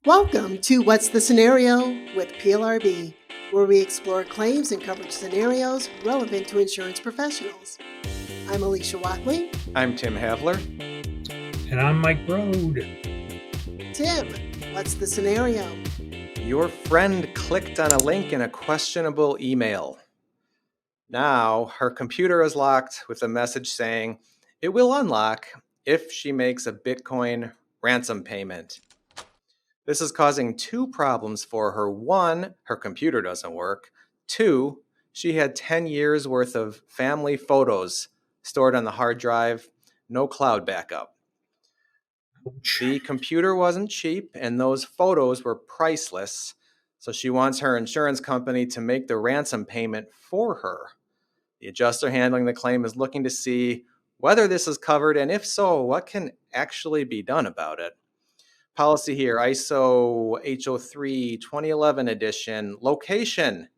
Welcome to What's the Scenario with PLRB, where we explore claims and coverage scenarios relevant to insurance professionals. I'm Alicia Watley. I'm Tim Havler. And I'm Mike Broad. Tim, what's the scenario? Your friend clicked on a link in a questionable email. Now her computer is locked with a message saying it will unlock if she makes a Bitcoin ransom payment. This is causing two problems for her. One, her computer doesn't work. Two, she had 10 years worth of family photos stored on the hard drive, no cloud backup. The computer wasn't cheap and those photos were priceless, so she wants her insurance company to make the ransom payment for her. The adjuster handling the claim is looking to see whether this is covered, and if so, what can actually be done about it. Policy here, ISO HO3 2011 edition, location,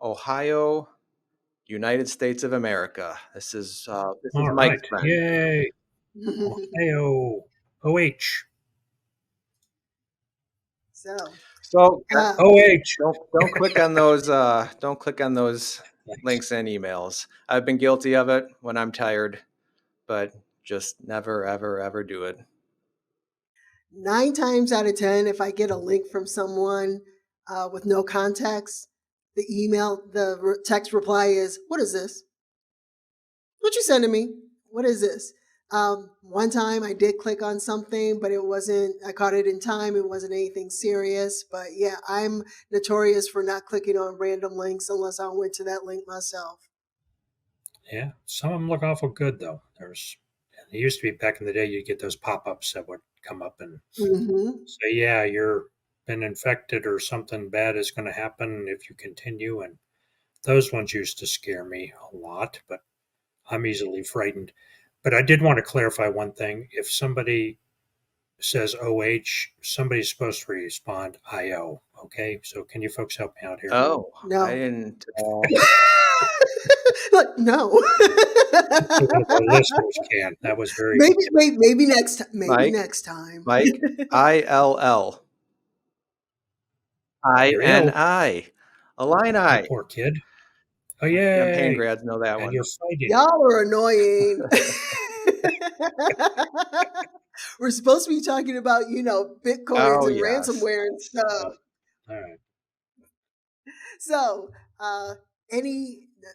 Ohio, United States of America. This is Mike's friend. Yay! Ohio, OH. So OH. Don't click on those. Don't click on those links and emails. I've been guilty of it when I'm tired, but just never, ever, ever do it. 9 times out of 10, if I get a link from someone with no context, the text reply is, "What is this? What you sending me? What is this?" One time I did click on something, but I caught it in time. It wasn't anything serious. But yeah, I'm notorious for not clicking on random links unless I went to that link myself. Yeah, some of them look awful good, though. There used to be back in the day, you'd get those pop-ups that would come up and say, yeah, you're been infected or something bad is going to happen if you continue. And those ones used to scare me a lot, but I'm easily frightened. But I did want to clarify one thing. If somebody says OH, somebody's supposed to respond IO. Okay, so can you folks help me out here? Oh, no. I didn't. Look, no. Our listeners can. That was very maybe next time. Maybe next time. Mike, ILL. INI. Illini. Poor kid. Oh, yeah. Campaign grads know that one. You're fighting. Y'all are annoying. We're supposed to be talking about, Bitcoins and ransomware and stuff. All right. So,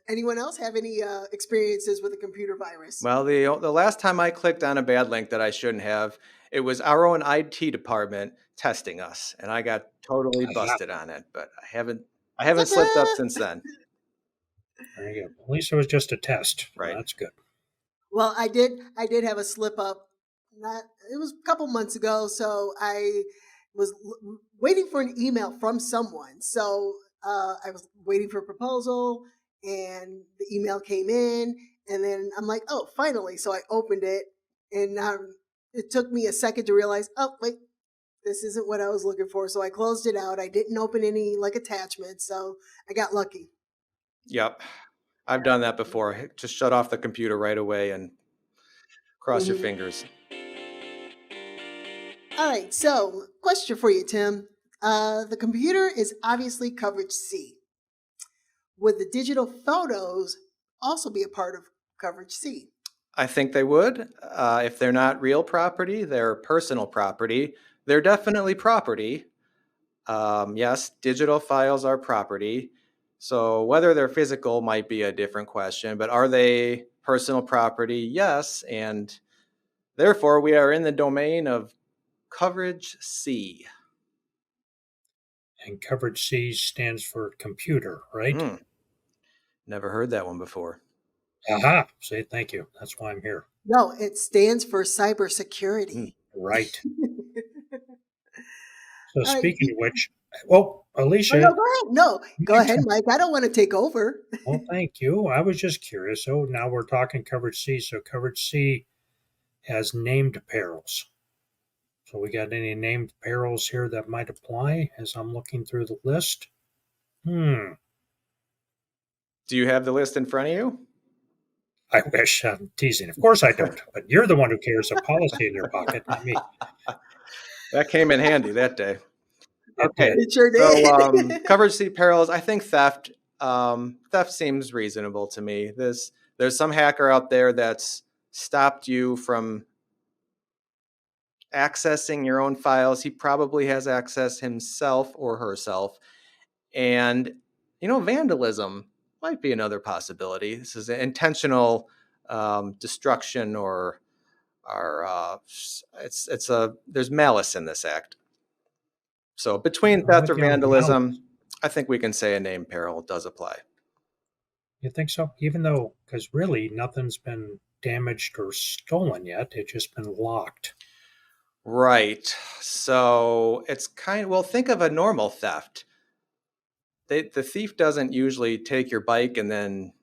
anyone else have any experiences with a computer virus? Well, the last time I clicked on a bad link that I shouldn't have, it was our own IT department testing us, and I got totally busted on it. But I haven't slipped up since then. There you go. At least it was just a test. Right. Well, that's good. Well, I did have a slip up. It was a couple months ago, so I was waiting for an email from someone. So I was waiting for a proposal, and the email came in, and then I'm like, oh, finally. So I opened it, and it took me a second to realize, oh, wait, this isn't what I was looking for. So I closed it out. I didn't open any attachments, so I got lucky. Yep. I've done that before. Just shut off the computer right away and cross your fingers. All right. So question for you, Tim. The computer is obviously coverage C. Would the digital photos also be a part of coverage C? I think they would. If they're not real property, they're personal property. They're definitely property. Yes, digital files are property. So whether they're physical might be a different question, but are they personal property? Yes, and therefore we are in the domain of coverage C. And coverage C stands for computer, right? Never heard that one before. Aha, say thank you. That's why I'm here. No, it stands for cybersecurity. Right. So speaking of which, Alicia. Go ahead, Mike. I don't want to take over. Well, thank you. I was just curious. So now we're talking coverage C. So coverage C has named perils. So we got any named perils here that might apply as I'm looking through the list? Do you have the list in front of you? I wish. I'm teasing. Of course I don't. But you're the one who carries a policy in your pocket, not me. That came in handy that day. It Okay, did. It sure so did. coverage C perils. I think theft. Theft seems reasonable to me. There's some hacker out there that's stopped you from accessing your own files. He probably has access himself or herself. And, vandalism might be another possibility. This is intentional destruction or there's malice in this act. So between I'm theft with or you on the malice. vandalism, I think we can say a name peril does apply. You think so? Even though, because really nothing's been damaged or stolen yet, it's just been locked. Right. So it's well, think of a normal theft. The thief doesn't usually take your bike and then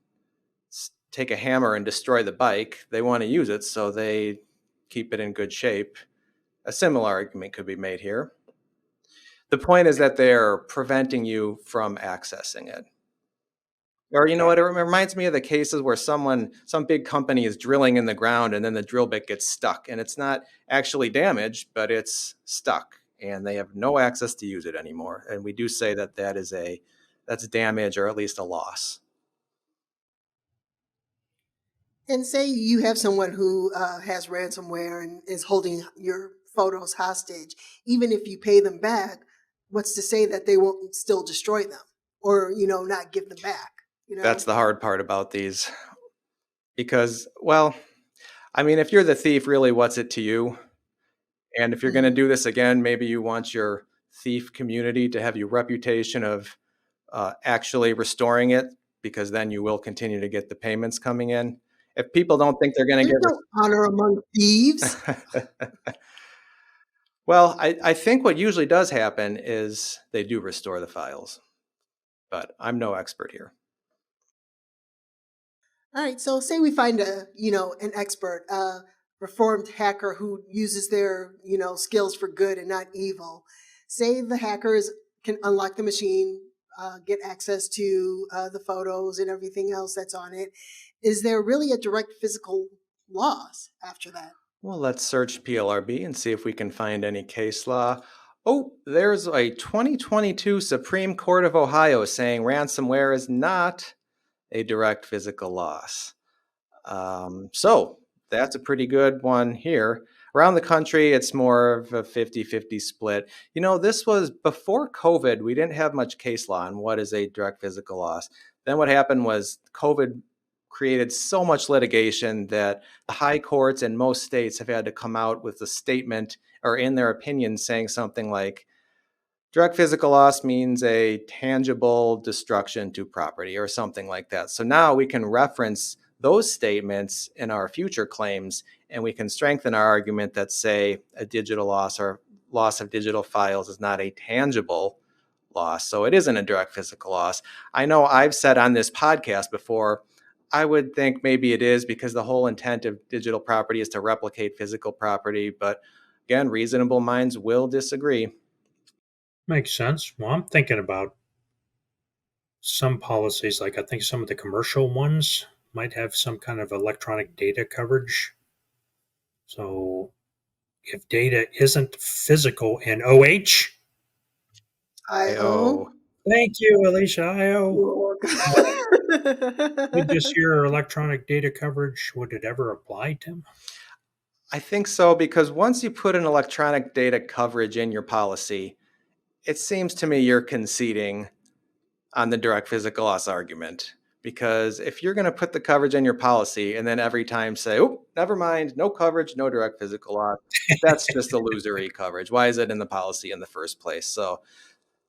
take a hammer and destroy the bike. They want to use it, so they keep it in good shape. A similar argument could be made here. The point is that they're preventing you from accessing it. Or you know what? It reminds me of the cases where some big company is drilling in the ground and then the drill bit gets stuck and it's not actually damaged, but it's stuck and they have no access to use it anymore. And we do say that that's damage or at least a loss. And say you have someone who has ransomware and is holding your photos hostage. Even if you pay them back, what's to say that they won't still destroy them or, not give them back? That's the hard part about these. Because, well, I mean, if you're the thief, really, what's it to you? And if you're going to do this again, maybe you want your thief community to have your reputation of actually restoring it, because then you will continue to get the payments coming in. If people don't think they're going to There's get... no honor among thieves. Well, I think what usually does happen is they do restore the files, but I'm no expert here. All right, so say we find an expert, reformed hacker who uses their, skills for good and not evil. Say the hackers can unlock the machine, get access to the photos and everything else that's on it. Is there really a direct physical loss after that? Well, let's search PLRB and see if we can find any case law. Oh, there's a 2022 Supreme Court of Ohio saying ransomware is not a direct physical loss. So that's a pretty good one here. Around the country, it's more of a 50-50 split. This was before COVID. We didn't have much case law on what is a direct physical loss. Then what happened was COVID created so much litigation that the high courts in most states have had to come out with a statement or in their opinion saying something like, direct physical loss means a tangible destruction to property or something like that. So now we can reference those statements in our future claims, and we can strengthen our argument that, say, a digital loss or loss of digital files is not a tangible loss. So it isn't a direct physical loss. I know I've said on this podcast before, I would think maybe it is because the whole intent of digital property is to replicate physical property. But again, reasonable minds will disagree. Makes sense. Well, I'm thinking about some policies, like I think some of the commercial ones might have some kind of electronic data coverage. So if data isn't physical in OH, IO. Thank you, Alicia. IO. Would this Would your electronic data coverage, would it ever apply, Tim? I think so, because once you put an electronic data coverage in your policy, it seems to me you're conceding on the direct physical loss argument. Because if you're going to put the coverage in your policy and then every time say, oh, never mind, no coverage, no direct physical loss, that's just illusory coverage. Why is it in the policy in the first place? So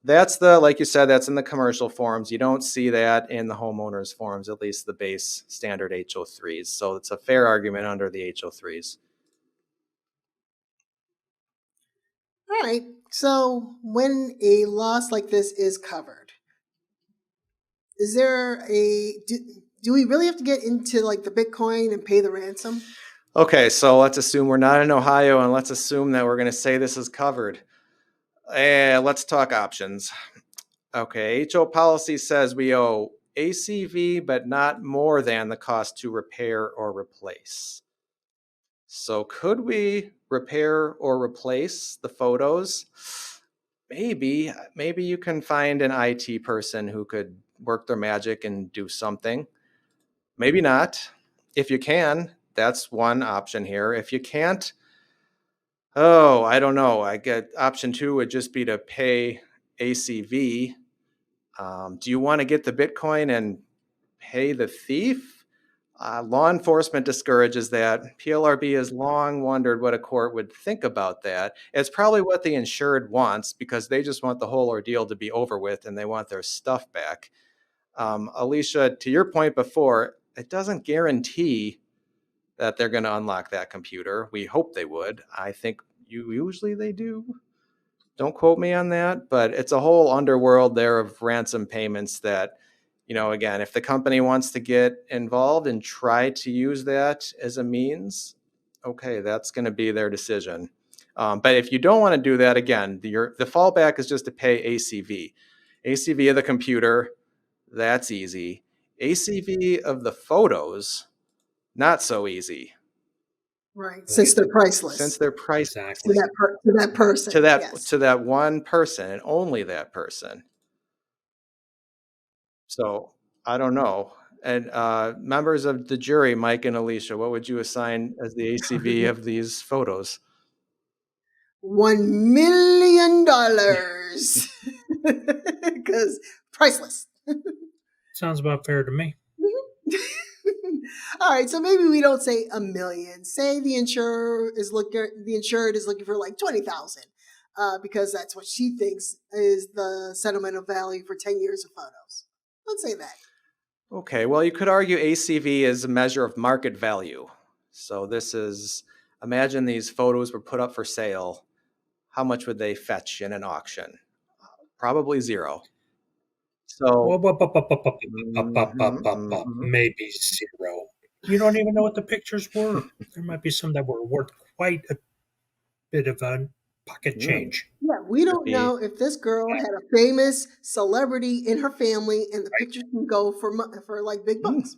that's like you said, that's in the commercial forms. You don't see that in the homeowners forms, at least the base standard HO3s. So it's a fair argument under the HO3s. All right. So when a loss like this is covered, is there do we really have to get into like the Bitcoin and pay the ransom? Okay, so let's assume we're not in Ohio and let's assume that we're going to say this is covered. Let's talk options. Okay, HO policy says we owe ACV, but not more than the cost to repair or replace. So could we repair or replace the photos? Maybe you can find an IT person who could work their magic and do something. Maybe not. If you can, that's one option here. If you can't, oh, I don't know. I get option 2 would just be to pay ACV. Do you want to get the Bitcoin and pay the thief? Law enforcement discourages that. PLRB has long wondered what a court would think about that. It's probably what the insured wants because they just want the whole ordeal to be over with and they want their stuff back. Alicia, to your point before, it doesn't guarantee that they're going to unlock that computer. We hope they would. I think usually they do. Don't quote me on that, but it's a whole underworld there of ransom payments that, again, if the company wants to get involved and try to use that as a means, okay, that's going to be their decision. But if you don't want to do that, again, the fallback is just to pay ACV. ACV of the computer, that's easy. ACV of the photos, not so easy. Right, since they're priceless. Since they're priceless. Exactly. To that person. To that one person and only that person. So I don't know. And members of the jury, Mike and Alicia, what would you assign as the ACV of these photos? $1 million. Because priceless. Sounds about fair to me. All right, so maybe we don't say $1 million. Say the insured is looking for like 20,000, because that's what she thinks is the settlement value for 10 years of photos. Let's say that. Okay, well, you could argue ACV is a measure of market value. So this is, imagine these photos were put up for sale. How much would they fetch in an auction? Probably zero. So maybe zero. You don't even know what the pictures were. There might be some that were worth quite a bit of a pocket change. Yeah, we don't know if this girl had a famous celebrity in her family, and the pictures can go for like big bucks.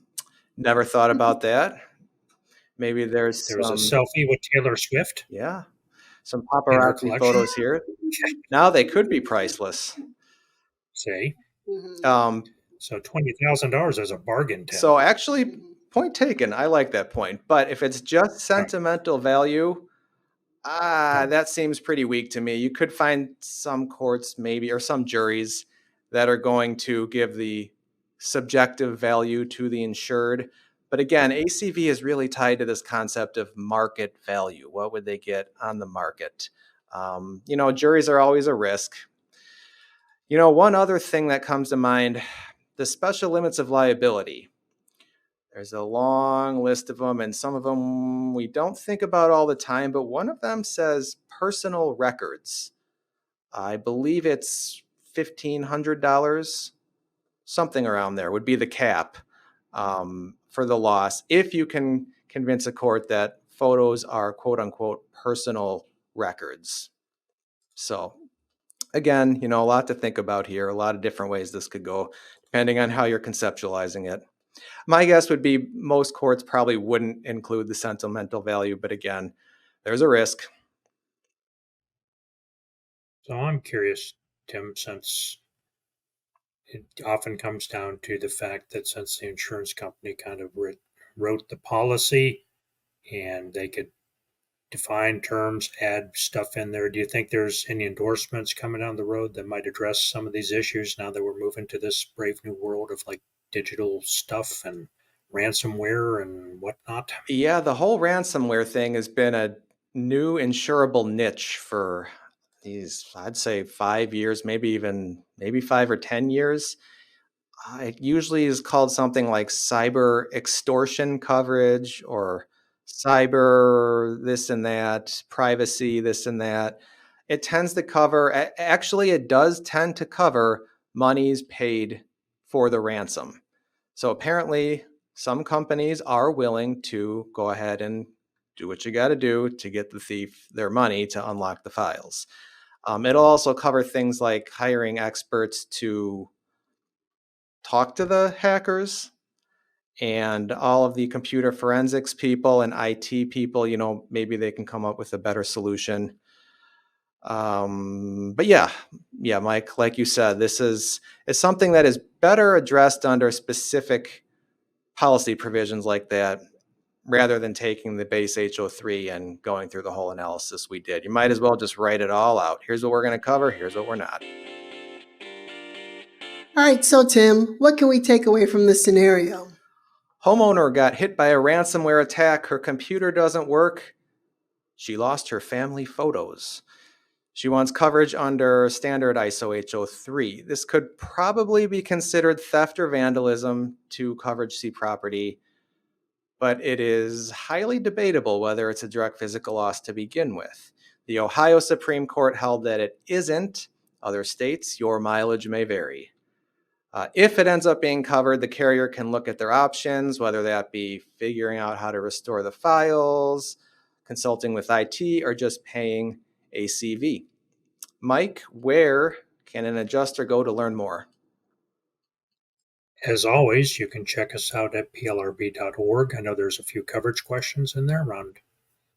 Never thought about that. Maybe there was a selfie with Taylor Swift. Yeah, some paparazzi photos here. Now they could be priceless. Say. So $20,000 is a bargain tip. So actually, point taken. I like that point. But if it's just sentimental value, that seems pretty weak to me. You could find some courts maybe, or some juries that are going to give the subjective value to the insured. But again, ACV is really tied to this concept of market value. What would they get on the market? Juries are always a risk. One other thing that comes to mind, the special limits of liability. There's a long list of them, and some of them we don't think about all the time, but one of them says personal records. I believe it's $1,500, something around there would be the cap for the loss, if you can convince a court that photos are quote unquote personal records. So again, a lot to think about here, a lot of different ways this could go, depending on how you're conceptualizing it. My guess would be most courts probably wouldn't include the sentimental value, but again, there's a risk. So I'm curious, Tim, since it often comes down to the fact that since the insurance company kind of wrote the policy and they could define terms, add stuff in there, do you think there's any endorsements coming down the road that might address some of these issues now that we're moving to this brave new world of like digital stuff and ransomware and whatnot? Yeah, the whole ransomware thing has been a new insurable niche for these, I'd say 5 years, maybe 5 or 10 years. It usually is called something like cyber-extortion coverage or cyber this and that, privacy this and that. It tends to cover, actually it does tend to cover monies paid for the ransom. So apparently some companies are willing to go ahead and do what you got to do to get the thief their money to unlock the files. It'll also cover things like hiring experts to talk to the hackers And all of the computer forensics people and IT people, maybe they can come up with a better solution. But yeah, Mike, like you said, this is something that is better addressed under specific policy provisions like that, rather than taking the base HO3 and going through the whole analysis we did. You might as well just write it all out. Here's what we're going to cover. Here's what we're not. All right, so Tim, what can we take away from this scenario? Homeowner got hit by a ransomware attack. Her computer doesn't work. She lost her family photos. She wants coverage under standard ISO HO3. This could probably be considered theft or vandalism to Coverage C property, but it is highly debatable whether it's a direct physical loss to begin with. The Ohio Supreme Court held that it isn't. Other states, your mileage may vary. If it ends up being covered, the carrier can look at their options, whether that be figuring out how to restore the files, consulting with IT, or just paying ACV. Mike, where can an adjuster go to learn more? As always, you can check us out at plrb.org. I know there's a few coverage questions in there around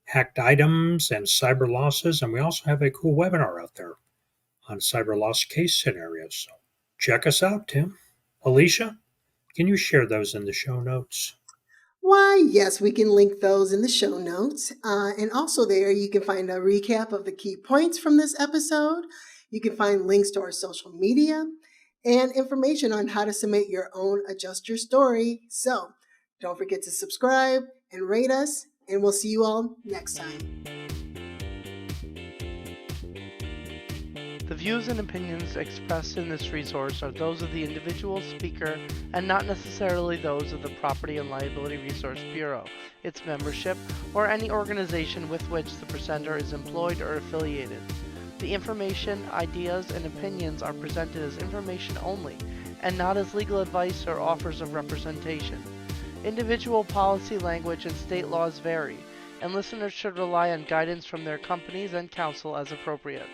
hacked items and cyber losses, and we also have a cool webinar out there on cyber loss case scenarios. So check us out, Tim. Alicia, can you share those in the show notes? Why, yes, we can link those in the show notes. And also there, you can find a recap of the key points from this episode. You can find links to our social media and information on how to submit your own adjuster story. So don't forget to subscribe and rate us, and we'll see you all next time. The views and opinions expressed in this resource are those of the individual speaker and not necessarily those of the Property and Liability Resource Bureau, its membership, or any organization with which the presenter is employed or affiliated. The information, ideas, and opinions are presented as information only and not as legal advice or offers of representation. Individual policy language and state laws vary, and listeners should rely on guidance from their companies and counsel as appropriate.